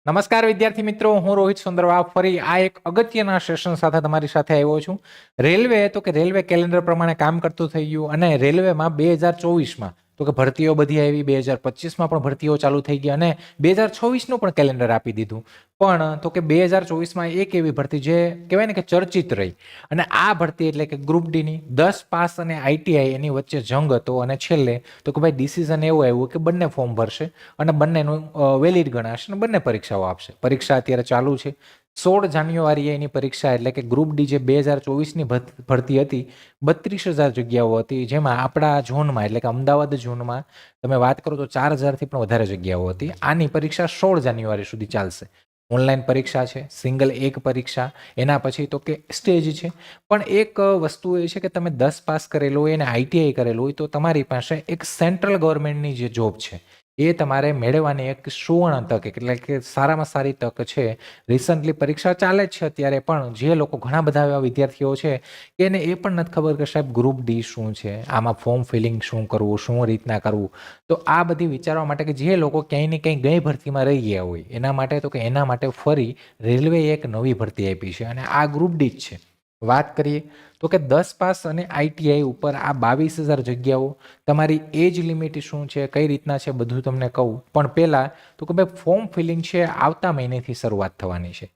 નમસ્કાર વિદ્યાર્થી મિત્રો, હું રોહિત સુંદરવા ફરી આ એક અગત્યના સેશન સાથે તમારી સાથે આવ્યો છું. રેલવે તો કે રેલવે કેલેન્ડર પ્રમાણે કામ કરતું થઈ ગયું અને રેલવેમાં 2024માં તો કે ભરતીઓ બધી આવી, 2025માં પણ ભરતીઓ ચાલુ થઈ ગઈ અને 2026નું પણ કેલેન્ડર આપી દીધું. પણ તો કે 2024માં એક એવી ભરતી જે કહેવાય ને કે ચર્ચિત રહી અને આ ભરતી એટલે કે ગ્રુપ ડીની 10 પાસ અને આઈટીઆઈ એની વચ્ચે જંગ હતો અને છેલ્લે તો કે ભાઈ ડિસિઝન એવું આવ્યું કે બંને ફોર્મ ભરશે અને બંનેનું વેલિડ ગણાશે અને બંને પરીક્ષાઓ આપશે. પરીક્ષા અત્યારે ચાલુ છે. 16 જાન્યુઆરીએ એની પરીક્ષા એટલે કે ગ્રુપ ડી જે 2024ની ભરતી હતી, 32,000 જગ્યાઓ હતી, જેમાં આપણા ઝોનમાં એટલે કે અમદાવાદ ઝોનમાં તમે વાત કરો તો 4,000થી પણ વધારે જગ્યાઓ હતી. આની પરીક્ષા 16 જાન્યુઆરી સુધી ચાલશે. ઓનલાઈન પરીક્ષા છે, સિંગલ એક પરીક્ષા, એના પછી તો કે સ્ટેજ છે. પણ એક વસ્તુ એ છે કે તમે 10 પાસ કરેલું હોય અને આઈટીઆઈ કરેલું હોય તો તમારી પાસે એક સેન્ટ્રલ ગવર્મેન્ટની જે જોબ છે એ તમારે મેળવવાની એક સુવર્ણ તક એટલે કે સારામાં સારી તક છે. રિસન્ટલી પરીક્ષા ચાલે જ છે અત્યારે, પણ જે લોકો ઘણા બધા એવા વિદ્યાર્થીઓ છે કે એને એ પણ નથી ખબર કે સાહેબ ગ્રુપ ડી શું છે, આમાં ફોર્મ ફિલિંગ શું કરવું, શું રીતના કરવું. તો આ બધી વિચારવા માટે કે જે લોકો ક્યાંય ને ક્યાંય ગઈ ભરતીમાં રહી ગયા હોય એના માટે તો કે એના માટે ફરી રેલવે એક નવી ભરતી આપી છે અને આ ગ્રુપ ડી જ છે. વાત કરીએ તો કે 10 પાસ અને આઈટીઆઈ ઉપર આ 22,000 જગ્યાઓ, તમારી એજ લિમિટ શું છે, કઈ રીતના છે, બધું તમને કહું. પણ પહેલાં તો કે ભાઈ ફોર્મ ફિલિંગ છે આવતા મહિનેથી શરૂઆત થવાની છે.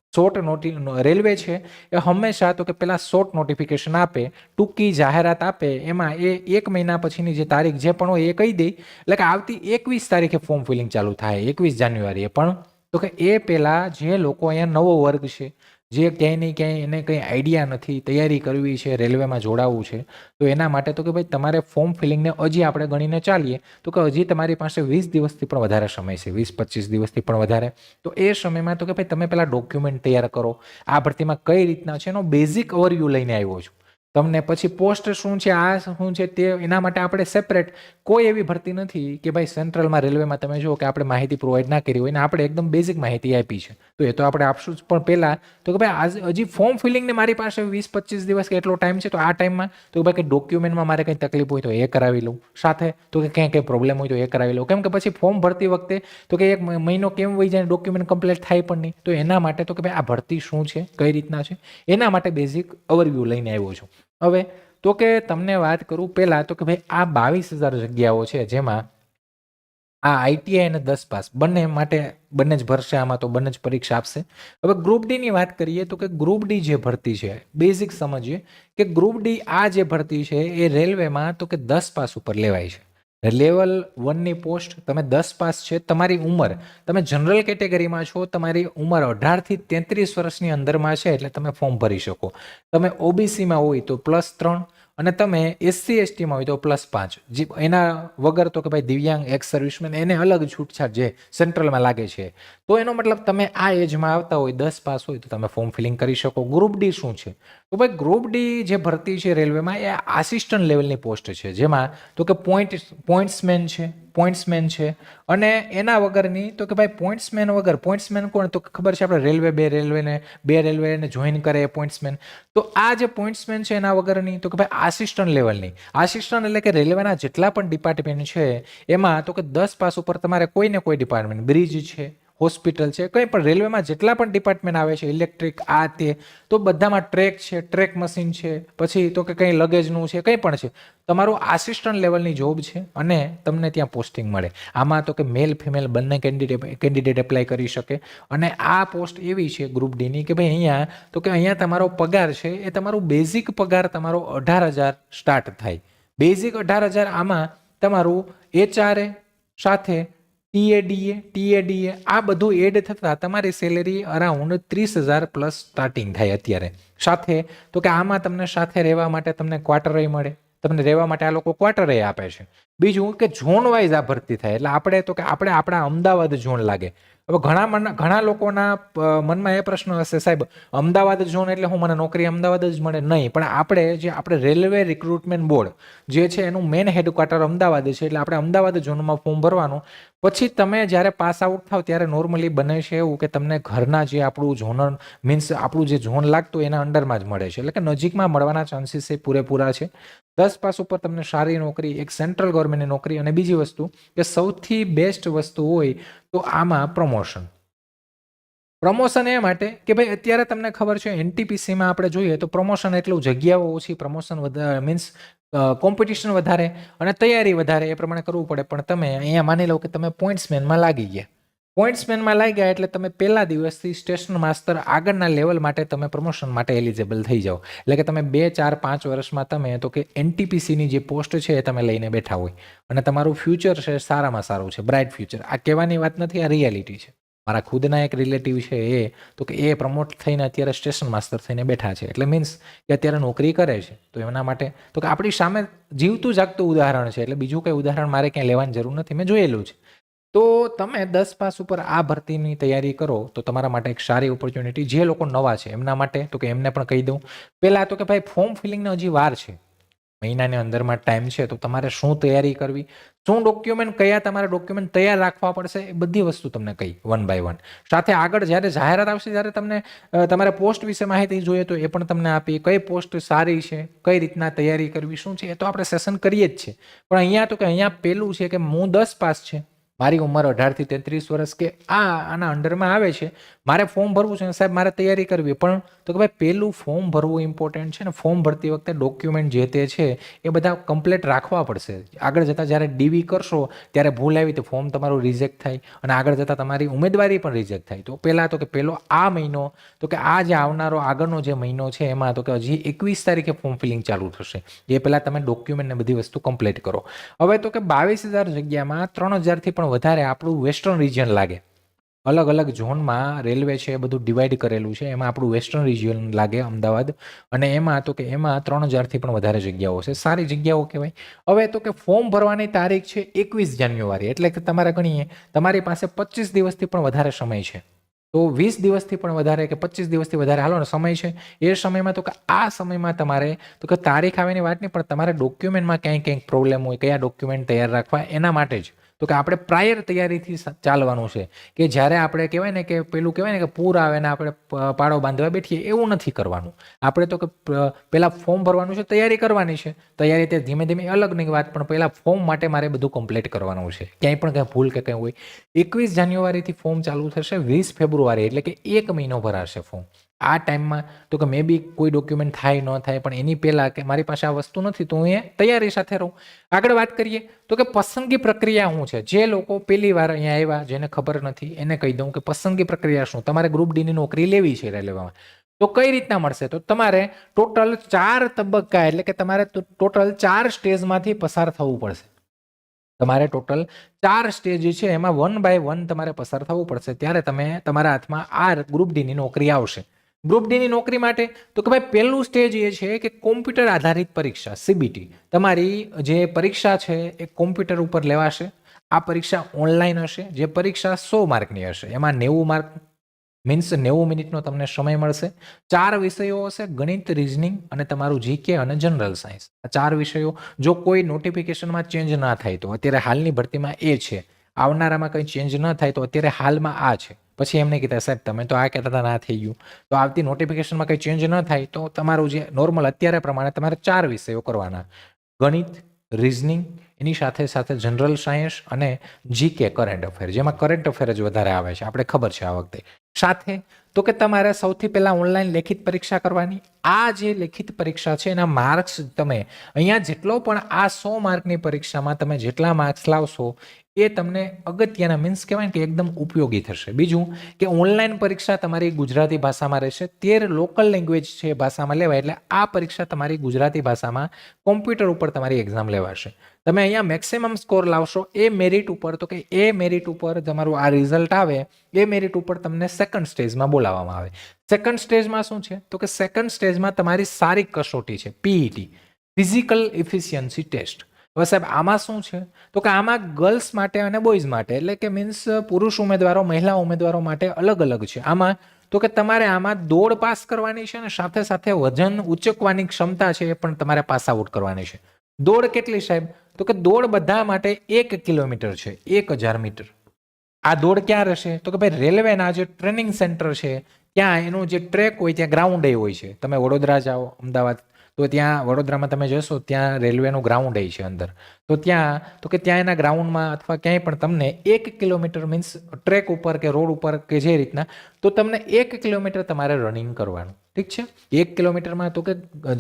રેલવે છે એ હંમેશા તો કે પહેલાં શોર્ટ નોટિફિકેશન આપે, ટૂંકી જાહેરાત આપે, એમાં એ 1 મહિના પછીની જે તારીખ જે પણ હોય એ કહી દે. એટલે કે આવતી 21 તારીખે ફોર્મ ફિલિંગ ચાલુ થાય, 21 જાન્યુઆરીએ. પણ તો કે એ પહેલાં જે લોકો અહીંયા નવો વર્ગ છે, જે ક્યાંય નહીં ક્યાંય એને કંઈ આઈડિયા નથી, તૈયારી કરવી છે, રેલવેમાં જોડાવવું છે, તો એના માટે તો કે ભાઈ તમારે ફોર્મ ફિલિંગને હજી આપણે ગણીને ચાલીએ તો કે હજી તમારી પાસે 20 દિવસથી પણ વધારે સમય છે, 20-25 દિવસથી પણ વધારે. તો એ સમયમાં તો કે ભાઈ તમે પહેલાં ડોક્યુમેન્ટ તૈયાર કરો, આ ભરતીમાં કઈ રીતના છે એનો બેઝિક ઓવરવ્યૂ લઈને આવ્યો છું તમને. પછી પોસ્ટ શું છે, આ શું છે, તે એના માટે આપણે સેપરેટ કોઈ એવી ભરતી નથી કે ભાઈ સેન્ટ્રલમાં રેલવેમાં તમે જુઓ કે આપણે માહિતી પ્રોવાઈડ ના કરી હોય ને આપણે એકદમ બેઝિક માહિતી આપી છે, તો એ તો આપણે આપશું જ. પણ પહેલાં તો કે ભાઈ હજી ફોર્મ ફિલિંગને મારી પાસે 20-25 દિવસ કે એટલો ટાઈમ છે, તો આ ટાઈમમાં તો ભાઈ કંઈ ડોક્યુમેન્ટમાં મારે કંઈ તકલીફ હોય તો એ કરાવી લઉં, સાથે તો કે ક્યાંય કંઈ પ્રોબ્લેમ હોય તો એ કરાવી લઉં. કેમ કે પછી ફોર્મ ભરતી વખતે તો કે 1 મહિનો કેમ વહી જાય, ડોક્યુમેન્ટ કમ્પ્લીટ થાય પણ નહીં. તો એના માટે તો કે ભાઈ આ ભરતી શું છે, કઈ રીતના છે, એના માટે બેઝિક ઓવરવ્યૂ લઈને આવ્યો છું. હવે તો કે તમને વાત કરું પહેલાં તો કે ભાઈ આ 22,000 જગ્યાઓ છે, જેમાં આ આઈટીઆઈ અને 10 પાસ બંને માટે બંને જ ભરશે, આમાં તો બંને જ પરીક્ષા આપશે. હવે ગ્રુપ ડીની વાત કરીએ તો કે ગ્રુપ ડી જે ભરતી છે, બેઝિક સમજીએ કે ગ્રુપ ડી આ જે ભરતી છે એ રેલવેમાં તો કે 10 પાસ ઉપર લેવાય છે. લેવલ 1ની પોસ્ટ તમે 10 પાસ છે, તમારી ઉંમર, તમે જનરલ કેટેગરીમાં છો, તમારી ઉંમર 18થી 33 વર્ષની અંદરમાં છે એટલે તમે ફોર્મ ભરી શકો. તમે ઓબીસીમાં હોય તો +3 અને તમે એસસી એસટીમાં હોય તો +5. જે એના વગર તો કે ભાઈ દિવ્યાંગ, એક્સ સર્વિસમેન, એને અલગ છૂટછાટ જે સેન્ટ્રલમાં લાગે છે. તો એનો મતલબ તમે આ એજમાં આવતા હોય, 10 પાસ હોય તો તમે ફોર્મ ફિલિંગ કરી શકો. ગ્રુપ ડી શું છે? તો ભાઈ ગ્રુપ ડી જે ભરતી છે રેલવેમાં એ આસિસ્ટન્ટ લેવલની પોસ્ટ છે, જેમાં તો કે પોઈન્ટ્સમેન છે અને એના વગરની તો કે ભાઈ પોઈન્ટ્સમેન કોણ, તો ખબર છે આપણે રેલવેને જોઈન કરે એ પોઈન્ટ્સમેન. તો આ જે પોઈન્ટ્સમેન છે એના વગરની તો કે ભાઈ આસિસ્ટન્ટ લેવલની. આસિસ્ટન્ટ એટલે કે રેલવેના જેટલા પણ ડિપાર્ટમેન્ટ છે એમાં તો કે 10 પાસ ઉપર તમારે કોઈને કોઈ ડિપાર્ટમેન્ટ, બ્રિજ છે, હોસ્પિટલ છે, કંઈ પણ રેલવેમાં જેટલા પણ ડિપાર્ટમેન્ટ આવે છે, ઇલેક્ટ્રિક, આ તે, તો બધામાં ટ્રેક છે, ટ્રેક મશીન છે, પછી તો કે કંઈ લગેજનું છે, કંઈ પણ છે, તમારું આસિસ્ટન્ટ લેવલની જોબ છે અને તમને ત્યાં પોસ્ટિંગ મળે. આમાં તો કે મેલ ફિમેલ બંને કેન્ડિડેટ એપ્લાય કરી શકે. અને આ પોસ્ટ એવી છે ગ્રુપ ડીની કે ભાઈ અહીંયા તો કે અહીંયા તમારો પગાર છે એ તમારું બેઝિક પગાર તમારો 18,000 સ્ટાર્ટ થાય. બેઝિક 18,000. આમાં તમારું એચઆરએ સાથે ટીએડીએ આ બધું એડ થતાં તમારી સેલેરી અરાઉન્ડ 30,000 પ્લસ સ્ટાર્ટિંગ થાય અત્યારે. સાથે તો કે આમાં તમને સાથે રહેવા માટે તમને ક્વાર્ટરય મળે, તમને રહેવા માટે આ લોકો ક્વાર્ટરય આપે છે. બીજું કે ઝોન વાઇઝ આ ભરતી થાય એટલે આપણે તો કે આપણે આપણા અમદાવાદ ઝોન લાગે. હવે ઘણા લોકોના મનમાં એ પ્રશ્ન હશે, સાહેબ અમદાવાદ ઝોન એટલે હું, મને નોકરી અમદાવાદ જ મળે? નહીં, પણ આપણે રેલવે રિક્રુટમેન્ટ બોર્ડ જે છે એનું મેઇન હેડક્વાર્ટર અમદાવાદ છે, એટલે આપણે અમદાવાદ ઝોનમાં ફોર્મ ભરવાનું. પછી તમે જ્યારે પાસ આઉટ થાવ ત્યારે નોર્મલી બને છે એવું કે તમને ઘરના જે આપણું ઝોનલ મીન્સ આપણું જે ઝોન લાગતું એના અંડરમાં જ મળે છે, એટલે કે નજીકમાં મળવાના ચાન્સીસ એ પૂરેપૂરા છે. 10 પાસ ઉપર તમને સારી નોકરી, એક સેન્ટ્રલ ગવર્મેન્ટની નોકરી, અને બીજી વસ્તુ કે સૌથી બેસ્ટ વસ્તુ હોય તો આમાં પ્રમોશન. પ્રમોશન એ માટે કે ભાઈ અત્યારે તમને ખબર છે એનટીપીસીમાં આપણે જોઈએ તો પ્રમોશન એટલું જગ્યાઓ ઓછી, પ્રમોશન વધારે મીન્સ કોમ્પિટિશન વધારે અને તૈયારી વધારે, એ પ્રમાણે કરવું પડે. પણ તમે અહીંયા માની લો કે તમે પોઈન્ટ્સમેનમાં લાગી ગયા, પોઈન્ટ્સમેનમાં લાગી ગયા એટલે તમે પહેલા દિવસથી સ્ટેશન માસ્ટર આગળના લેવલ માટે તમે પ્રમોશન માટે એલિજિબલ થઈ જાઓ. એટલે કે તમે 2, 4, 5 વર્ષમાં તમે તો કે એનટીપીસીની જે પોસ્ટ છે એ તમે લઈને બેઠા હોય અને તમારું ફ્યુચર છે સારામાં સારું છે, બ્રાઇટ ફ્યુચર. આ કહેવાની વાત નથી, આ રિયાલિટી છે. મારા ખુદના એક રિલેટિવ છે એ તો કે એ પ્રમોટ થઈને અત્યારે સ્ટેશન માસ્ટર થઈને બેઠા છે. એટલે મીન્સ કે અત્યારે નોકરી કરે છે. તો એના માટે તો કે આપણી સામે જીવતું જાગતું ઉદાહરણ છે. એટલે બીજું કંઈ ઉદાહરણ મારે ક્યાંય લેવાની જરૂર નથી, મેં જોયેલું છે. તો તમે 10 પાસ ઉપર આ ભરતીની તૈયારી કરો તો તમારા માટે એક સારી ઓપોર્ચ્યુનિટી. જે લોકો નવા છે એમના માટે તો કે એમને પણ કહી દઉં, પહેલાં તો કે ભાઈ ફોર્મ ફિલિંગનો હજી વાર છે, મહિનાની અંદરમાં ટાઈમ છે. તો તમારે શું તૈયારી કરવી, શું ડોક્યુમેન્ટ, કયા તમારે ડોક્યુમેન્ટ તૈયાર રાખવા પડશે, એ બધી વસ્તુ તમને કહી વન બાય વન. સાથે આગળ જ્યારે જાહેરાત આવશે ત્યારે તમને તમારે પોસ્ટ વિશે માહિતી જોઈએ તો એ પણ તમને આપી, કઈ પોસ્ટ સારી છે, કઈ રીતના તૈયારી કરવી, શું છે, એ તો આપણે સેશન કરીએ જ છે. પણ અહીંયા તો કે અહીંયા પેલું છે કે હું 10 પાસ છે, મારી ઉંમર 18 થી 33 વર્ષ કે આના અંડરમાં આવે છે, મારે ફોર્મ ભરવું છે સાહેબ, મારે તૈયારી કરવી. પણ તો કે ભાઈ પહેલું ફોર્મ ભરવું ઇમ્પોર્ટન્ટ છે ને ફોર્મ ભરતી વખતે ડોક્યુમેન્ટ જે તે છે એ બધા કમ્પ્લીટ રાખવા પડશે. આગળ જતાં જ્યારે ડીવી કરશો ત્યારે ભૂલ આવી તો ફોર્મ તમારું રિજેક્ટ થાય અને આગળ જતાં તમારી ઉમેદવારી પણ રિજેક્ટ થાય. તો પહેલાં તો કે પહેલો આ મહિનો તો કે આ જે આવનારો આગળનો જે મહિનો છે એમાં તો કે હજી 21 તારીખે ફોર્મ ફિલિંગ ચાલુ થશે. એ પહેલાં તમે ડોક્યુમેન્ટને બધી વસ્તુ કમ્પ્લીટ કરો. હવે તો કે 22,000 જગ્યામાં 3,000થી પણ વધારે આપણું વેસ્ટર્ન રિજિયન લાગે. અલગ અલગ ઝોનમાં રેલવે છે એ બધું ડિવાઈડ કરેલું છે. એમાં આપણું વેસ્ટર્ન રિજિયન લાગે અમદાવાદ, અને એમાં તો કે એમાં 3,000થી પણ વધારે જગ્યાઓ છે, સારી જગ્યાઓ કહેવાય. હવે તો કે ફોર્મ ભરવાની તારીખ છે 21 જાન્યુઆરી, એટલે કે તમારે ગણીએ તમારી પાસે 25 દિવસથી પણ વધારે સમય છે. તો 20 દિવસથી પણ વધારે કે 25 દિવસથી વધારે હાલો ને સમય છે. એ સમયમાં તો કે આ સમયમાં તમારે તો કે તારીખ આવેની વાત નહીં, પણ તમારે ડોક્યુમેન્ટમાં ક્યાંય પ્રોબ્લેમ હોય, કયા ડોક્યુમેન્ટ તૈયાર રાખવા, એના માટે જ તો કે આપણે પ્રાયર તૈયારીથી ચાલવાનું છે. કે જ્યારે આપણે કહેવાય ને કે પેલું કહેવાય ને કે પૂર આવે ને આપણે પાડો બાંધવા બેઠીએ, એવું નથી કરવાનું. આપણે તો કે પહેલાં ફોર્મ ભરવાનું છે, તૈયારી કરવાની છે. તૈયારી તે ધીમે ધીમે અલગની વાત, પણ પહેલાં ફોર્મ માટે મારે બધું કમ્પ્લીટ કરવાનું છે. ક્યાંય પણ કંઈ ભૂલ કે કંઈ હોય. 21 જાન્યુઆરીથી ફોર્મ ચાલુ થશે, 20 ફેબ્રુઆરી એટલે કે 1 મહિનો ભરાશે ફોર્મ. આ ટાઈમમાં તો કે મે બી કોઈ ડોક્યુમેન્ટ થાય ન થાય, પણ એની પહેલાં કે મારી પાસે આ વસ્તુ નથી તો હું એ તૈયારી સાથે રહું. આગળ વાત કરીએ તો કે પસંદગી પ્રક્રિયા શું છે. જે લોકો પહેલી વાર અહીંયા આવ્યા, જેને ખબર નથી, એને કહી દઉં કે પસંદગી પ્રક્રિયા શું. તમારે ગ્રુપ ડીની નોકરી લેવી છે રેલવેમાં, તો કઈ રીતના મળશે. તો તમારે ટોટલ 4 તબક્કા એટલે કે તમારે ટોટલ 4 સ્ટેજમાંથી પસાર થવું પડશે. તમારે ટોટલ 4 સ્ટેજ છે એમાં 1 બાય 1 તમારે પસાર થવું પડશે, ત્યારે તમે તમારા હાથમાં આ ગ્રુપ ડીની નોકરી આવશે. ગ્રુપ ડીની નોકરી માટે તો કે ભાઈ પહેલું સ્ટેજ એ છે કે કોમ્પ્યુટર આધારિત પરીક્ષા, સીબીટી. તમારી જે પરીક્ષા છે એ કોમ્પ્યુટર ઉપર લેવાશે. આ પરીક્ષા ઓનલાઈન હશે. જે પરીક્ષા 100 માર્કની હશે, એમાં 90 માર્ક મીન્સ 90 મિનિટનો તમને સમય મળશે. 4 વિષયો હશે, ગણિત, રિઝનિંગ અને તમારું જીકે અને જનરલ સાયન્સ. આ 4 વિષયો જો કોઈ નોટિફિકેશનમાં ચેન્જ ના થાય તો, અત્યારે હાલની ભરતીમાં એ છે, આવનારામાં કંઈ ચેન્જ ન થાય તો અત્યારે હાલમાં આ છે. પછી એમને કીધા સાહેબ તમે તો આ કહેતા હતા ના થઈ ગયું, તો આવતી નોટિફિકેશનમાં કંઈ ચેન્જ ન થાય તો તમારું જે નોર્મલ અત્યારે પ્રમાણે તમારે 4 વિષયો કરવાના, ગણિત, રિઝનિંગ, એની સાથે સાથે જનરલ સાયન્સ અને જીકે કરંટ અફેર, જેમાં કરંટ અફેર જ વધારે આવે છે, આપણે ખબર છે આ વખતે. સાથે તો કે તમારે સૌથી પહેલાં ઓનલાઈન લેખિત પરીક્ષા કરવાની. આ જે લેખિત પરીક્ષા છે એના માર્ક્સ તમે અહીંયા જેટલો પણ આ 100 માર્કની પરીક્ષામાં તમે જેટલા માર્ક્સ લાવશો એ તમને અગત્યના મીન્સ કહેવાય કે એકદમ ઉપયોગી થશે. બીજું કે ઓનલાઈન પરીક્ષા તમારી ગુજરાતી ભાષામાં રહેશે. 13 લોકલ લેંગ્વેજ છે એ ભાષામાં લેવાય, એટલે આ પરીક્ષા તમારી ગુજરાતી ભાષામાં કોમ્પ્યુટર ઉપર તમારી એક્ઝામ લેવાશે. તમે અહીંયા મેક્સિમમ સ્કોર લાવશો એ મેરિટ ઉપર, તો કે એ મેરિટ ઉપર તમારું આ રિઝલ્ટ આવે, એ મેરિટ ઉપર તમને સેકન્ડ સ્ટેજમાં બોલાવવામાં આવે. સેકન્ડ સ્ટેજમાં શું છે તો કે સેકન્ડ સ્ટેજમાં તમારી શારીરિક કસોટી છે, પીઈટી, ફિઝિકલ એફિશિયન્સી ટેસ્ટ. હવે સાહેબ આમાં શું છે તો કે આમાં ગર્લ્સ માટે અને બોયઝ માટે, એટલે કે મીન્સ પુરુષ ઉમેદવારો, મહિલા ઉમેદવારો માટે અલગ અલગ છે. આમાં તો કે તમારે આમાં દોડ પાસ કરવાની છે અને સાથે સાથે વજન ઉચકવાની ક્ષમતા છે એ પણ તમારે પાસ આઉટ કરવાની છે. દોડ કેટલી સાહેબ તો કે દોડ બધા માટે 1 કિલોમીટર છે, 1000 મીટર. આ દોડ ક્યાં રહેશે તો કે ભાઈ રેલવેના જે ટ્રેનિંગ સેન્ટર છે ત્યાં એનું જે ટ્રેક હોય ત્યાં ગ્રાઉન્ડ હોય છે. તમે વડોદરા જાઓ, અમદાવાદ, તો ત્યાં વડોદરામાં તમે જશો ત્યાં રેલવેનું ગ્રાઉન્ડ છે અંદર. તો ત્યાં એના ગ્રાઉન્ડમાં અથવા ક્યાંય પણ તમને 1 કિલોમીટર મીન્સ ટ્રેક ઉપર કે રોડ ઉપર કે જે રીતના તો તમને 1 કિલોમીટર તમારે રનિંગ કરવાનું. ઠીક છે. 1 કિલોમીટરમાં તો કે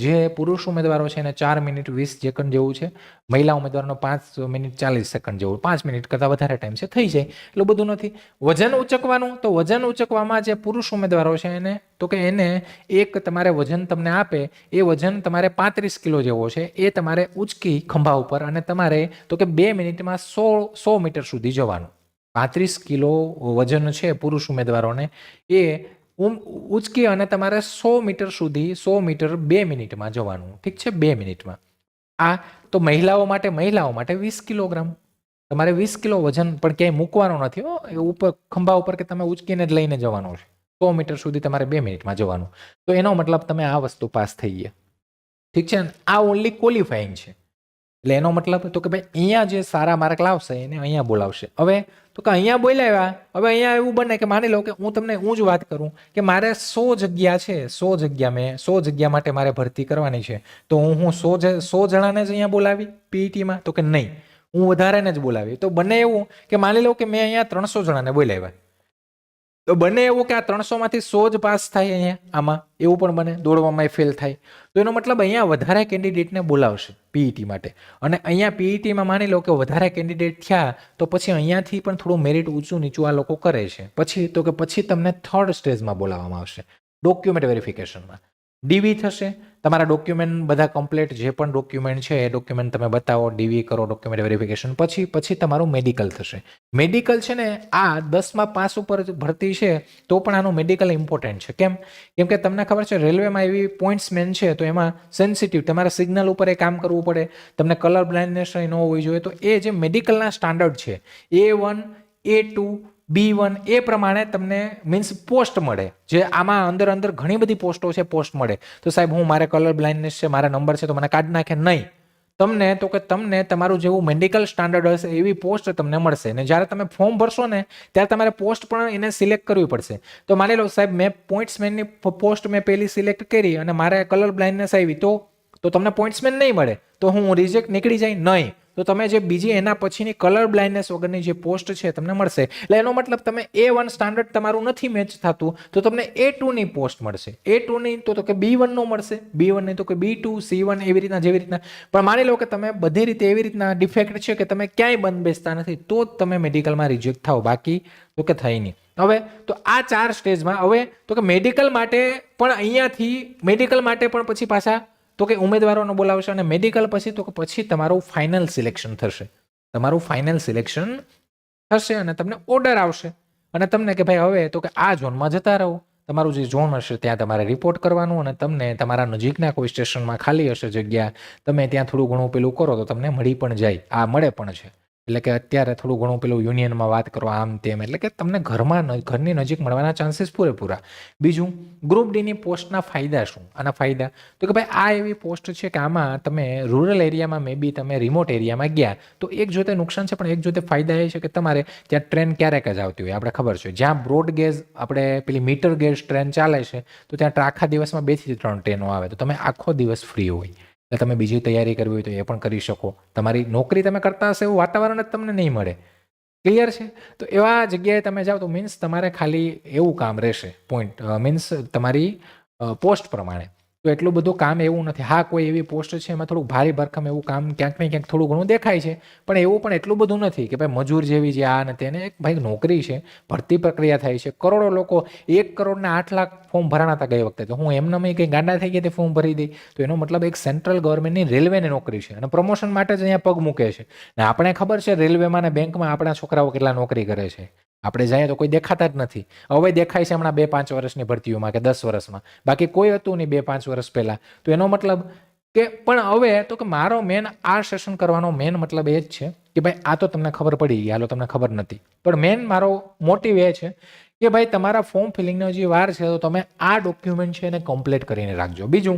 જે પુરુષ ઉમેદવારો છે એને 4 મિનિટ 20 સેકન્ડ જેવું છે, મહિલા ઉમેદવારનો 5 મિનિટ 40 સેકન્ડ જેવું, 5 મિનિટ કરતાં વધારે ટાઈમ છે, થઈ જાય એટલું બધું નથી. વજન ઉચકવાનું, તો વજન ઉચકવામાં જે પુરુષ ઉમેદવારો છે એને તો કે એને એક તમારે વજન તમને આપે, એ વજન તમારે 35 કિલો જેવો છે, એ તમારે ઉચકી ખંભા ઉપર અને તમારે તો કે 2 મિનિટમાં 100 મીટર સુધી જવાનું. 35 કિલો વજન છે પુરુષ ઉમેદવારોને, એ ઉચકી અને તમારે 100 મીટર સુધી 100 મીટર 2 મિનિટમાં જવાનું. ઠીક છે, 2 મિનિટમાં. આ તો મહિલાઓ માટે 20 કિલોગ્રામ તમારે 20 કિલો વજન પણ ક્યાંય મૂકવાનો નથી હો, એ ઉપર ખંભા ઉપર કે તમે ઉચકીને જ લઈને જવાનું છે. 100 મીટર સુધી તમારે 2 મિનિટમાં જવાનું. તો એનો મતલબ તમે આ વસ્તુ પાસ થઈ ગયા. ઠીક છે. આ ઓનલી ક્વોલિફાઈંગ છે. એટલે એનો મતલબ તો કે ભાઈ અહીંયા જે સારા માર્ક લાવશે એને અહીંયા બોલાવશે. હવે તો કે અહીંયા બોલાવ્યા, હવે અહીંયા એવું બને કે માની લો કે હું જ વાત કરું કે મારે 100 જગ્યા છે, 100 જગ્યા માટે મારે ભરતી કરવાની છે, તો હું 100 જણાને જ અહીંયા બોલાવી પીઈટીમાં? તો કે નહીં, હું વધારેને જ બોલાવી. તો બને એવું કે માની લો કે મેં અહીંયા 300 જણાને બોલાવ્યા, તો બને એવું કે આ 300 માંથી 100 જ પાસ થાય અહીંયા, આમાં એવું પણ બને, દોડવામાં ફેલ થાય. તો એનો મતલબ અહીંયા વધારે કેન્ડિડેટને બોલાવશે પીઈટી માટે. અને અહીંયા પીઈટીમાં માની લો કે વધારે કેન્ડિડેટ થયા તો પછી અહીંયાથી પણ થોડું મેરિટ ઊંચું નીચું આ લોકો કરે છે. પછી તમને 3rd સ્ટેજમાં બોલાવવામાં આવશે, ડોક્યુમેન્ટ વેરિફિકેશનમાં. ડીવી થશે, તમારા ડોક્યુમેન્ટ બધા કમ્પ્લીટ જે પણ ડોક્યુમેન્ટ છે એ ડોક્યુમેન્ટ તમે બતાવો, ડીવી કરો, ડોક્યુમેન્ટ વેરિફિકેશન, પછી તમારું મેડિકલ થશે. મેડિકલ છે ને આ 10માં પાસ ઉપર ભરતી છે તો પણ આનું મેડિકલ ઇમ્પોર્ટન્ટ છે. કેમ કે તમને ખબર છે રેલવેમાં એવી પોઈન્ટ્સમેન છે તો એમાં સેન્સિટિવ તમારે સિગ્નલ ઉપર એ કામ કરવું પડે, તમને કલર બ્લાઇન્ડનેસ ન હોવી જોઈએ. તો એ જે મેડિકલના સ્ટાન્ડર્ડ છે A1, A2, B1 એ પ્રમાણે તમને મીન્સ પોસ્ટ મળે. જે આમાં અંદર ઘણી બધી પોસ્ટો છે, પોસ્ટ મળે. તો સાહેબ મારે કલર બ્લાઇન્ડનેસ છે, મારા નંબર છે તો મને કાઢી નાખે? નહીં. તમને તમારું જેવું મેડિકલ સ્ટાન્ડર્ડ હશે એવી પોસ્ટ તમને મળશે. ને જ્યારે તમે ફોર્મ ભરશો ને ત્યારે તમારે પોસ્ટ પણ એને સિલેક્ટ કરવી પડશે. તો માની લો સાહેબ મેં પોઈન્ટ્સમેનની પોસ્ટ મેં પહેલી સિલેક્ટ કરી અને મારે કલર બ્લાઇન્ડનેસ આવી તો તમને પોઈન્ટ્સમેન નહીં મળે, તો હું રિજેક્ટ નીકળી જાય? નહીં. તો તમે જે બીજી એના પછીની કલર બ્લાઇન્ડનેસ વગરની જે પોસ્ટ છે તમને મળશે. એટલે એનો મતલબ તમે A1 સ્ટાન્ડર્ડ તમારું નથી મેચ થતું તો તમને A2ની પોસ્ટ મળશે. A2ની તો કે B1 નો મળશે, B1 ની તો કે B2, C1 એવી રીતના જેવી રીતના. પણ માની લો કે તમે બધી રીતે એવી રીતના ડિફેક્ટ છે કે તમે ક્યાંય બંધ બેસતા નથી તો જ તમે મેડિકલમાં રિજેક્ટ થાવ, બાકી તો કે થઈ નહીં. હવે તો આ 4 સ્ટેજમાં હવે તો કે મેડિકલ માટે પણ અહીંયાથી મેડિકલ માટે પણ પછી પાછા તો કે ઉમેદવારોને બોલાવશે અને મેડિકલ પછી તમારું ફાઇનલ સિલેક્શન થશે. તમારું ફાઇનલ સિલેક્શન થશે અને તમને ઓર્ડર આવશે અને તમને કે ભાઈ હવે તો કે આ ઝોનમાં જતા રહો. તમારું જે ઝોન હશે ત્યાં તમારે રિપોર્ટ કરવાનું અને તમને તમારા નજીકના કોઈ સ્ટેશનમાં ખાલી હશે જગ્યા, તમે ત્યાં થોડું ઘણું પેલું કરો તો તમને મળી પણ જાય. આ મળે પણ છે. એટલે કે અત્યારે થોડું ઘણું પેલું યુનિયનમાં વાત કરો આમ તેમ, એટલે કે તમને ઘરની નજીક મળવાના ચાન્સીસ પૂરેપૂરા. બીજું ગ્રુપ ડીની પોસ્ટના ફાયદા શું? આના ફાયદા તો કે ભાઈ આ એવી પોસ્ટ છે કે આમાં તમે રૂરલ એરિયામાં મે બી તમે રિમોટ એરિયામાં ગયા તો એક જોતે નુકસાન છે પણ એક જોતે ફાયદા એ છે કે તમારે ત્યાં ટ્રેન ક્યારેક જ આવતી હોય, આપણે ખબર છે. જ્યાં બ્રોડ ગેજ આપણે પેલી મીટર ગેજ ટ્રેન ચાલે છે તો ત્યાં આખા દિવસમાં 2 થી 3 ટ્રેનો આવે તો તમે આખો દિવસ ફ્રી હોય. એટલે તમે બીજી તૈયારી કરવી હોય તો એ પણ કરી શકો. તમારી નોકરી તમે કરતા હશો એવું વાતાવરણ જ તમને નહીં મળે. ક્લિયર છે? તો એવા જગ્યાએ તમે જાઓ તો મીન્સ તમારે ખાલી એવું કામ રહેશે પોઈન્ટ મીન્સ તમારી પોસ્ટ પ્રમાણે. તો એટલું બધું કામ એવું નથી. હા, કોઈ એવી પોસ્ટ છે એમાં થોડુંક ભારે ભરખમ એવું કામ ક્યાંક ને ક્યાંક થોડું ઘણું દેખાય છે પણ એવું પણ એટલું બધું નથી કે ભાઈ મજૂર જેવી જે આ ને તેને એક ભાઈ નોકરી છે, ભરતી પ્રક્રિયા થાય છે. કરોડો લોકો 1 કરોડના 8 લાખ ફોર્મ ભરાણા હતા ગઈ વખતે. તો હું એમને કંઈ ગાંડા થઈ ગયા તે ફોર્મ ભરી દઈ? તો એનો મતલબ એક સેન્ટ્રલ ગવર્મેન્ટની રેલવેની નોકરી છે અને પ્રમોશન માટે જ અહીંયા પગ મૂકે છે. ને આપણે ખબર છે રેલવેમાં ને બેંકમાં આપણા છોકરાઓ કેટલા નોકરી કરે છે. આપણે જઈએ તો કોઈ દેખાતા જ નથી. હવે દેખાય છે હમણાં 2-5 વર્ષની ભરતીઓમાં કે 10 વર્ષમાં, બાકી કોઈ હતું નહીં 2-5 વર્ષ પહેલા. તો એનો મતલબ કે પણ હવે તો કે મારો મેન આ સેશન કરવાનો મેન મતલબ એ જ છે કે ભાઈ આ તો તમને ખબર પડી ગઈ, હાલો તમને ખબર નથી, પણ મેન મારો મોટિવ એ છે કે ભાઈ તમારા ફોર્મ ફિલિંગનો જે વાર છે તો તમે આ ડોક્યુમેન્ટ છે એને કમ્પ્લીટ કરીને રાખજો. બીજું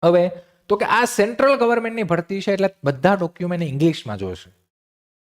હવે તો કે આ સેન્ટ્રલ ગવર્મેન્ટની ભરતી છે એટલે બધા ડોક્યુમેન્ટ ઇંગ્લિશમાં જોશે.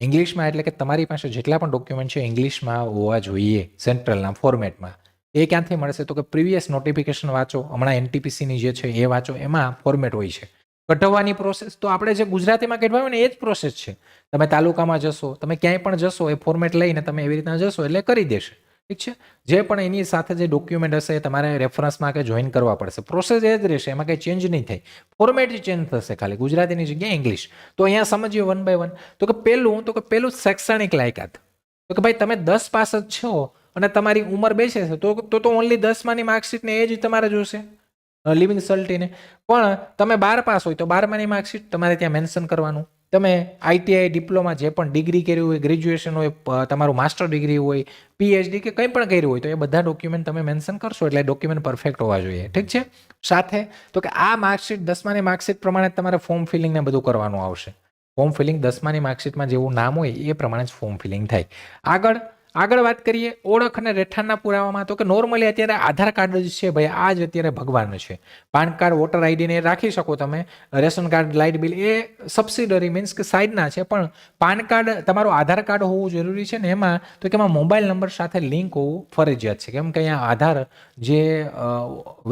ઇંગ્લિશમાં એટલે કે તમારી પાસે જેટલા પણ ડોક્યુમેન્ટ છે ઇંગ્લિશમાં હોવા જોઈએ સેન્ટ્રલના ફોર્મેટમાં. એ ક્યાંથી મળશે તો કે પ્રીવિયસ નોટિફિકેશન વાંચો, હમણાં NTPCની જે છે એ વાંચો, એમાં ફોર્મેટ હોય છે. કઢાવવાની પ્રોસેસ તો આપણે જે ગુજરાતીમાં કઢવાય ને એ જ પ્રોસેસ છે. તમે તાલુકામાં જશો, તમે ક્યાંય પણ જશો, એ ફોર્મેટ લઈને તમે એવી રીતના જશો એટલે કરી દેશે. ઠીક છે. જે પણ એની સાથે જે ડોક્યુમેન્ટ હશે એ તમારે રેફરન્સમાં કે જોઈન કરવા પડશે. પ્રોસેસ એ જ રહેશે, એમાં કંઈ ચેન્જ નહીં થાય. ફોર્મેટ ચેન્જ થશે, ખાલી ગુજરાતીની જગ્યાએ ઇંગ્લિશ. તો અહીંયા સમજીએ વન બાય વન. તો કે પેલું શૈક્ષણિક લાયકાત. તો કે ભાઈ તમે 10 પાસ જ છો અને તમારી ઉંમર બેસે છે તો ઓનલી 10માની માર્કશીટ ને એ જ તમારે જોશે, લિવિંગ સર્ટિને. પણ તમે 12 પાસ હોય તો 12માની માર્કશીટ તમારે ત્યાં મેન્શન કરવાનું. તમે આઈટીઆઈ, ડિપ્લોમા, જે પણ ડિગ્રી કર્યું હોય, ગ્રેજ્યુએશન હોય, તમારું માસ્ટર ડિગ્રી હોય, પીએચડી કે કંઈ પણ કર્યું હોય તો એ બધા ડોક્યુમેન્ટ તમે મેન્શન કરશો એટલે ડોક્યુમેન્ટ પરફેક્ટ હોવા જોઈએ. ઠીક છે. સાથે તો કે આ માર્કશીટ 10માની માર્કશીટ પ્રમાણે તમારે ફોર્મ ફિલિંગ ને બધું કરવાનું આવશે. ફોર્મ ફિલિંગ 10માની માર્કશીટમાં જેવું નામ હોય એ પ્રમાણે જ ફોર્મ ફિલિંગ થાય. આગળ વાત કરીએ ઓળખ અને રહેઠાણના પુરાવામાં. તો કે નોર્મલી અત્યારે આધાર કાર્ડ જ છે ભાઈ, આ જ અત્યારે ભગવાન છે. પાન કાર્ડ, વોટર આઈડી ને રાખી શકો તમે, રેશન કાર્ડ, લાઇટ બિલ એ સબસિડરી મીન્સ કે સાઈડના છે. પણ પાન કાર્ડ, તમારું આધાર કાર્ડ હોવું જરૂરી છે ને એમાં તો કે એમાં મોબાઈલ નંબર સાથે લિંક હોવું ફરજિયાત છે. કેમ કે અહીંયા આધાર જે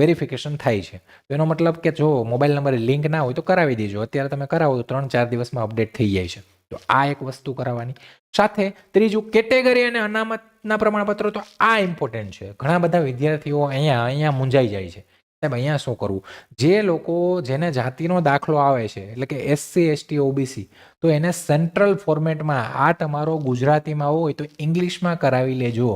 વેરિફિકેશન થાય છે તો એનો મતલબ કે જો મોબાઈલ નંબર લિંક ના હોય તો કરાવી દેજો. અત્યારે તમે કરાવો તો 3-4 દિવસમાં અપડેટ થઈ જાય છે. તો આ એક વસ્તુ કરાવવાની. સાથે ત્રીજું કેટેગરી અને અનામતના પ્રમાણપત્રો. તો આ ઇમ્પોર્ટન્ટ છે. ઘણા બધા વિદ્યાર્થીઓ અહીંયા મૂંઝાઈ જાય છે, સાહેબ અહીંયા શું કરવું. જે લોકો જેને જાતિનો દાખલો આવે છે એટલે કે SC, ST, OBC, તો એને સેન્ટ્રલ ફોર્મેટમાં આ તમારો ગુજરાતીમાં હોય તો ઇંગ્લિશમાં કરાવી લેજો.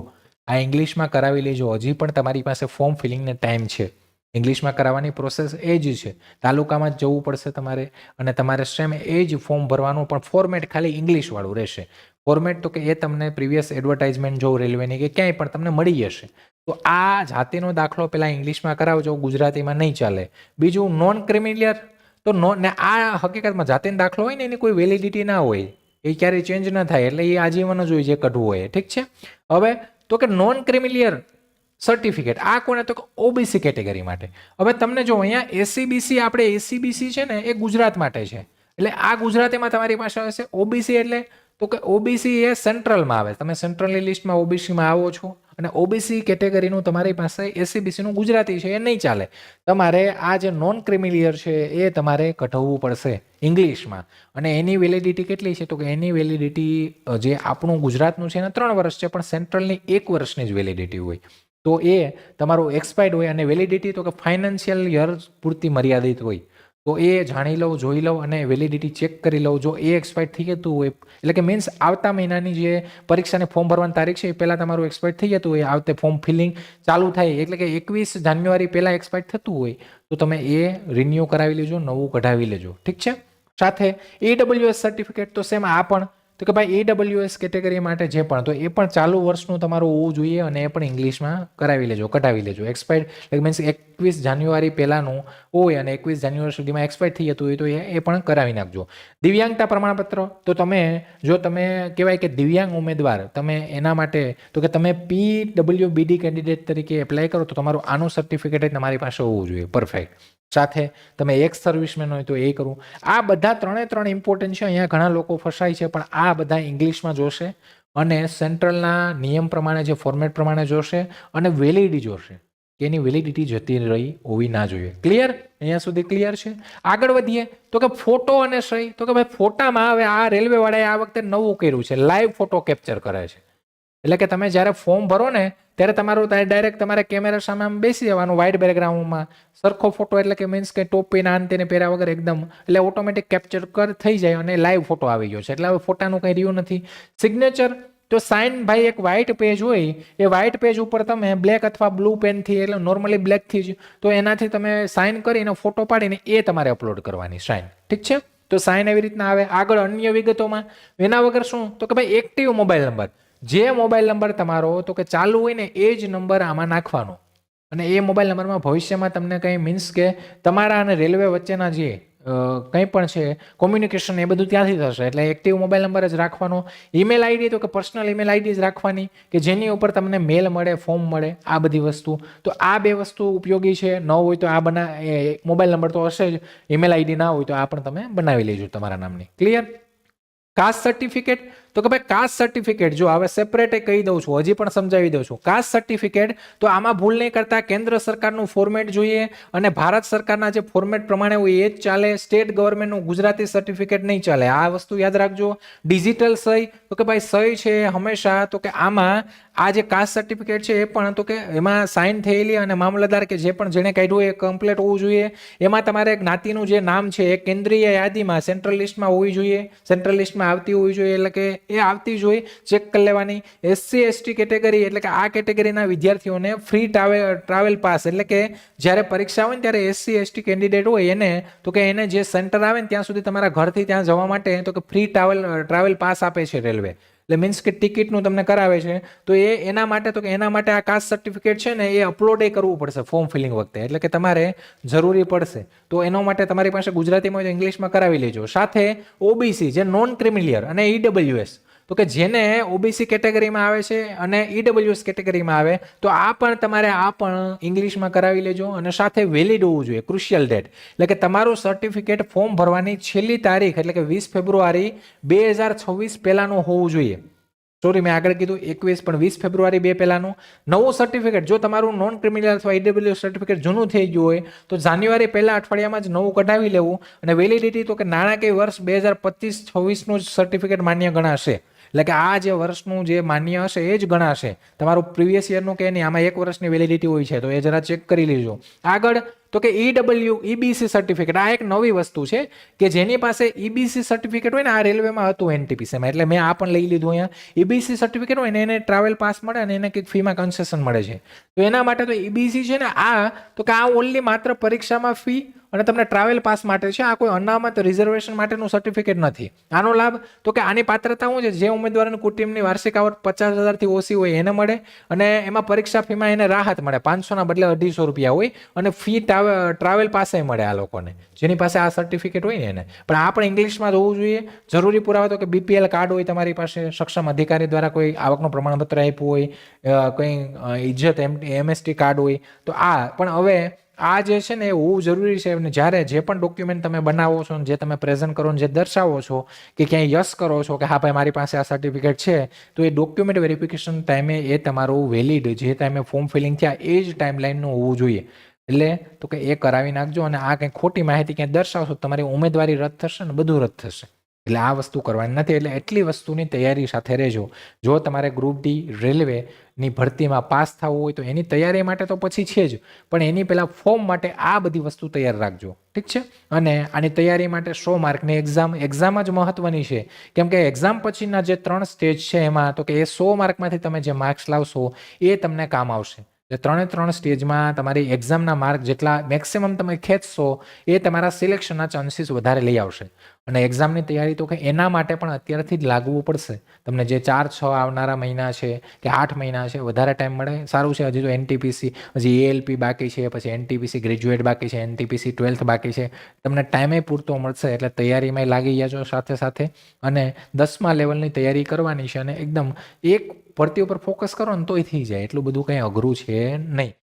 આ ઇંગ્લિશમાં કરાવી લેજો. હજી પણ તમારી પાસે ફોર્મ ફિલિંગને ટાઈમ છે. ઇંગ્લિશમાં કરાવવાની પ્રોસેસ એ જ છે. તાલુકામાં જ જવું પડશે તમારે અને તમારે સેમ એ જ ફોર્મ ભરવાનું, પણ ફોર્મેટ ખાલી ઇંગ્લિશવાળું રહેશે. ફોર્મેટ તો કે એ તમને પ્રીવિયસ એડવર્ટાઇઝમેન્ટ જો રેલવેની કે ક્યાંય પણ તમને મળી જશે. તો આ જાતિનો દાખલો પહેલાં ઇંગ્લિશમાં કરાવજો, ગુજરાતીમાં નહીં ચાલે. બીજું નોન ક્રિમિલિયર. તો ને આ હકીકતમાં જાતિનો દાખલો હોય ને એની કોઈ વેલિડિટી ના હોય, એ ક્યારેય ચેન્જ ના થાય, એટલે એ આજીવન જ હોય જે કઢવું હોય. ઠીક છે. હવે તો કે નોન ક્રિમિલિયર સર્ટિફિકેટ આ કોને, તો ઓબીસી કેટેગરી માટે. હવે તમને જો અહીંયા એસીબીસી, આપણે એસીબીસી છે ને એ ગુજરાત માટે છે, એટલે આ ગુજરાતીમાં તમારી પાસે હશે. ઓબીસી એટલે તો કે ઓબીસી એ સેન્ટ્રલમાં આવે, તમે સેન્ટ્રલની લિસ્ટમાં ઓબીસીમાં આવો છો અને ઓબીસી કેટેગરીનું તમારી પાસે એસીબીસીનું ગુજરાતી છે એ નહીં ચાલે. તમારે આ જે નોન ક્રિમિલિયર છે એ તમારે કઢાવવું પડશે ઇંગ્લિશમાં. અને એની વેલિડિટી કેટલી છે, તો કે એની વેલિડિટી જે આપણું ગુજરાતનું છે એના 3 વર્ષ છે, પણ સેન્ટ્રલની 1 વર્ષની જ વેલિડિટી હોય. તો એ તમારું એક્સપાયર્ડ હોય. અને વેલિડિટી તો કે ફાઇનાન્શિયલ યર પૂરતી મર્યાદિત હોય. તો એ જાણી લઉં, જોઈ લઉં અને વેલિડિટી ચેક કરી લઉં. જો એ એક્સપાયર્ડ થઈ જતું હોય, એટલે કે મીન્સ આવતા મહિનાની જે પરીક્ષાને ફોર્મ ભરવાની તારીખ છે એ પહેલાં તમારું એક્સપાયર્ડ થઈ જતું હોય, આવતે ફોર્મ ફિલિંગ ચાલુ થાય એટલે કે 21 જાન્યુઆરી પહેલાં એક્સપાયર્ડ થતું હોય તો તમે એ રિન્યૂ કરાવી લેજો, નવું કઢાવી લેજો. ઠીક છે. સાથે EWS સર્ટિફિકેટ. તો સેમ આ પણ તો કે ભાઈ EWS કેટેગરી માટે જે પણ, તો એ પણ ચાલુ વર્ષનું તમારું હોવું જોઈએ અને એ પણ ઇંગ્લિશમાં કરાવી લેજો, કઢાવી લેજો. એક્સપાયર્ડ એટલે મીન્સ 21 જાન્યુઆરી પહેલાંનું હોય અને 21 જાન્યુઆરી સુધીમાં એક્સપાયર્ડ થઈ જતું હોય તો એ પણ કરાવી નાખજો. દિવ્યાંગતા પ્રમાણપત્ર. તો જો તમે કહેવાય કે દિવ્યાંગ ઉમેદવાર, તમે એના માટે તો કે તમે PWBD કેન્ડિડેટ તરીકે એપ્લાય કરો તો તમારું આનું સર્ટિફિકેટ તમારી પાસે હોવું જોઈએ પરફેક્ટ. સાથે તમે એક્સ સર્વિસમેન હોય તો એ કરું. આ બધા 3 ઇમ્પોર્ટન્ટ છે. અહીંયા ઘણા લોકો ફસાય છે, પણ આ બધા ઇંગ્લિશમાં જોશે અને સેન્ટ્રલના નિયમ પ્રમાણે જે ફોર્મેટ પ્રમાણે જોશે અને વેલિડિટી જોશે કે એની વેલિડિટી જતી રહી હોવી ના જોઈએ. ક્લિયર? અહીંયા સુધી ક્લિયર છે. આગળ વધીએ તો કે ફોટો અને સહી. તો કે ભાઈ ફોટામાં હવે આ રેલવેવાળાએ આ વખતે નવું કર્યું છે, લાઈવ ફોટો કેપ્ચર કરે છે. એટલે કે તમે જ્યારે ફોર્મ ભરો ને ત્યારે તમારું ડાયરેક્ટ તમારે કેમેરા સામે આમ બેસી જવાનું વ્હાઇટ બેકગ્રાઉન્ડમાં, સરખો ફોટો, એટલે કે મીન્સ કે ટોપીના અંતેને પહેર્યા વગર એકદમ, એટલે ઓટોમેટિક કેપ્ચર થઈ જાય અને લાઈવ ફોટો આવી ગયો છે. એટલે હવે ફોટાનું કંઈ રહ્યું નથી. સિગ્નેચર. તો સાઇન ભાઈ એક વ્હાઇટ પેજ હોય, એ વ્હાઇટ પેજ ઉપર તમે બ્લેક અથવા બ્લુ પેનથી, એટલે નોર્મલી બ્લેકથી જ, તો એનાથી તમે સાઇન કરીને ફોટો પાડીને એ તમારે અપલોડ કરવાની સાઇન. ઠીક છે. તો સાઇન એવી રીતના આવે. આગળ અન્ય વિગતોમાં એના વગર શું, તો કે ભાઈ એક્ટિવ મોબાઈલ નંબર. જે મોબાઈલ નંબર તમારો તો કે ચાલુ હોય ને એ જ નંબર આમાં નાખવાનો. અને એ મોબાઈલ નંબરમાં ભવિષ્યમાં તમને કંઈ મીન્સ કે તમારા અને રેલવે વચ્ચેના જે કંઈ પણ છે કોમ્યુનિકેશન એ બધું ત્યાંથી થશે. એટલે એક્ટિવ મોબાઈલ નંબર જ રાખવાનો. ઈમેલ આઈડી તો કે પર્સનલ ઈમેલ આઈડી જ રાખવાની કે જેની ઉપર તમને મેલ મળે, ફોર્મ મળે, આ બધી વસ્તુ. તો આ 2 વસ્તુ ઉપયોગી છે. ન હોય તો આ મોબાઈલ નંબર તો હશે જ, ઈમેલ આઈડી ના હોય તો આ પણ તમે બનાવી લેજો તમારા નામની. ક્લિયર? Caste certificate. તો કે ભાઈ કાસ્ટ સર્ટિફિકેટ, જો હવે સેપરેટ કહી દઉં છું, હજી પણ સમજાવી દઉં છું. કાસ્ટ સર્ટિફિકેટ તો આમાં ભૂલ નહીં કરતા, કેન્દ્ર સરકારનું ફોર્મેટ જોઈએ અને ભારત સરકારના જે ફોર્મેટ પ્રમાણે હોય એ જ ચાલે. સ્ટેટ ગવર્મેન્ટનું ગુજરાતી સર્ટિફિકેટ નહીં ચાલે, આ વસ્તુ યાદ રાખજો. ડિજિટલ સહી, તો કે ભાઈ સહી છે હંમેશા તો કે આમાં આ જે કાસ્ટ સર્ટિફિકેટ છે એ પણ તો કે એમાં સાઇન થયેલી અને મામલતદાર કે જે પણ જેણે કાઢ્યું એ કમ્પ્લીટ હોવું જોઈએ. એમાં તમારે જ્ઞાતિનું જે નામ છે એ કેન્દ્રીય યાદીમાં સેન્ટ્રલ લિસ્ટમાં હોવી જોઈએ, સેન્ટ્રલ લિસ્ટમાં આવતી હોવી જોઈએ, એટલે કે એ આવતી જ હોય, ચેક કરી લેવાની. SC ST કેટેગરી એટલે કે આ કેટેગરીના વિદ્યાર્થીઓને ફ્રી ટ્રાવેલ પાસ, એટલે કે જ્યારે પરીક્ષા હોય ને ત્યારે SC ST કેન્ડિડેટ હોય એને તો કે એને જે સેન્ટર આવે ને ત્યાં સુધી તમારા ઘરથી ત્યાં જવા માટે તો કે ફ્રી ટ્રાવેલ પાસ આપે છે રેલવે. એટલે મીન્સ કે ટિકિટનું તમને કરાવે છે. તો એના માટે તો કે એના માટે આ કાસ્ટ સર્ટિફિકેટ છે ને એ અપલોડ કરવું પડશે ફોર્મ ફિલિંગ વખતે, એટલે કે તમારે જરૂરી પડશે. તો એના માટે તમારી પાસે ગુજરાતીમાં હોય તો ઇંગ્લિશમાં કરાવી લેજો. સાથે OBC જે નોન ક્રિમિલિયર અને EWS, તો કે જેને OBC કેટેગરીમાં આવે છે અને EWS કેટેગરીમાં આવે તો આ પણ તમારે આ પણ ઇંગ્લિશમાં કરાવી લેજો. અને સાથે વેલિડ હોવું જોઈએ, ક્રુશિયલ ડેટ, એટલે કે તમારું સર્ટિફિકેટ ફોર્મ ભરવાની છેલ્લી તારીખ એટલે કે 20 ફેબ્રુઆરી 2026 પહેલાનું હોવું જોઈએ. સોરી, મેં આગળ કીધું 21 પણ 20 ફેબ્રુઆરી 2 પહેલાનું. નવું સર્ટિફિકેટ જો તમારું નોન ક્રિમિનલ અથવા EWS સર્ટિફિકેટ જૂનું થઈ ગયું હોય તો જાન્યુઆરી પહેલા અઠવાડિયામાં જ નવું કઢાવી લેવું. અને વેલિડિટી તો કે નાણાકીય વર્ષ 2025-26નું જ સર્ટિફિકેટ માન્ય ગણાશે. એટલે કે આ જે વર્ષનું જે માન્ય હશે એ જ ગણાશે, તમારું પ્રીવિયસ યરનું કે નહીં. આમાં 1 વર્ષની વેલિડિટી હોય છે તો એ જરા ચેક કરી લેજો. આગળ તો કે EBC સર્ટિફિકેટ, આ એક નવી વસ્તુ છે કે જેની પાસે EBC સર્ટિફિકેટ હોય ને, આ રેલવેમાં હતું NTPCમાં, એટલે મેં આ પણ લઈ લીધું અહીંયા. EBC સર્ટિફિકેટ હોય ને એને ટ્રાવેલ પાસ મળે અને એને કંઈક ફીમાં કન્સેશન મળે છે. તો એના માટે તો EBC છે ને આ તો કે આ ઓનલી માત્ર પરીક્ષામાં ફી અને તમને ટ્રાવેલ પાસ માટે છે. આ કોઈ અનામત રિઝર્વેશન માટેનું સર્ટિફિકેટ નથી. આનો લાભ તો કે આની પાત્રતા શું છે, જે ઉમેદવારોની કુટુંબની વાર્ષિક આવક 50,000થી ઓછી હોય એને મળે અને એમાં પરીક્ષા ફીમાં એને રાહત મળે, 500ના બદલે 250 રૂપિયા હોય અને ફી ટ્રાવેલ પાસે મળે આ લોકોને જેની પાસે આ સર્ટિફિકેટ હોય ને એને. પણ આ પણ ઇંગ્લિશમાં જ હોવું જોઈએ. જરૂરી પુરાવા તો કે BPL કાર્ડ હોય તમારી પાસે, સક્ષમ અધિકારી દ્વારા કોઈ આવકનું પ્રમાણપત્ર આપ્યું હોય, કંઈ ઇજ્જત MST કાર્ડ હોય તો આ પણ હવે આ જે છે ને એ હોવું જરૂરી છે. અને જ્યારે જે પણ ડોક્યુમેન્ટ તમે બનાવો છો, જે તમે પ્રેઝન્ટ કરો, જે દર્શાવો છો કે ક્યાંય યસ કરો છો કે હા ભાઈ મારી પાસે આ સર્ટિફિકેટ છે, તો એ ડોક્યુમેન્ટ વેરિફિકેશન ટાઈમે એ તમારું વેલિડ જે ટાઈમે ફોર્મ ફિલિંગ થયા એ જ ટાઈમલાઈનનું હોવું જોઈએ. એટલે તો કે એ કરાવી નાખજો. અને આ કંઈ ખોટી માહિતી ક્યાંય દર્શાવશો તમારી ઉમેદવારી રદ થશે ને બધું રદ થશે. એટલે આ વસ્તુ કરવાની નથી. એટલે એટલી વસ્તુની તૈયારી સાથે રહેજો. જો તમારે ગ્રુપ D રેલવેની ભરતીમાં પાસ થવું હોય તો એની તૈયારી માટે તો પછી છે જ, પણ એની પહેલાં ફોર્મ માટે આ બધી વસ્તુ તૈયાર રાખજો. ઠીક છે? અને આની તૈયારી માટે 100 માર્કની એક્ઝામ જ મહત્વની છે. કેમ કે એક્ઝામ પછીના જે 3 સ્ટેજ છે એમાં તો કે એ 100 માર્કમાંથી તમે જે માર્ક્સ લાવશો એ તમને કામ આવશે. એટલે 3 સ્ટેજમાં તમારી એક્ઝામના માર્ક જેટલા મેક્સિમમ તમે ખેંચશો એ તમારા સિલેક્શનના ચાન્સીસ વધારે લઈ આવશે. અને એક્ઝામની તૈયારી તો કે એના માટે પણ અત્યારથી જ લાગવું પડશે. તમને જે 4-6 આવનારા મહિના છે કે 8 મહિના છે વધારે ટાઈમ મળે સારું છે. હજી તો NTPC, હજી ALP બાકી છે, પછી NTPC ગ્રેજ્યુએટ બાકી છે, NTPC 12th બાકી છે. તમને ટાઈમે પૂરતો મળશે એટલે તૈયારીમાં લાગી જજો સાથે સાથે. અને 10મા લેવલની તૈયારી કરવાની છે અને એકદમ એક ભરતી ઉપર ફોકસ કરો ને તોય થઈ જાય, એટલું બધું કંઈ અઘરું છે નહીં.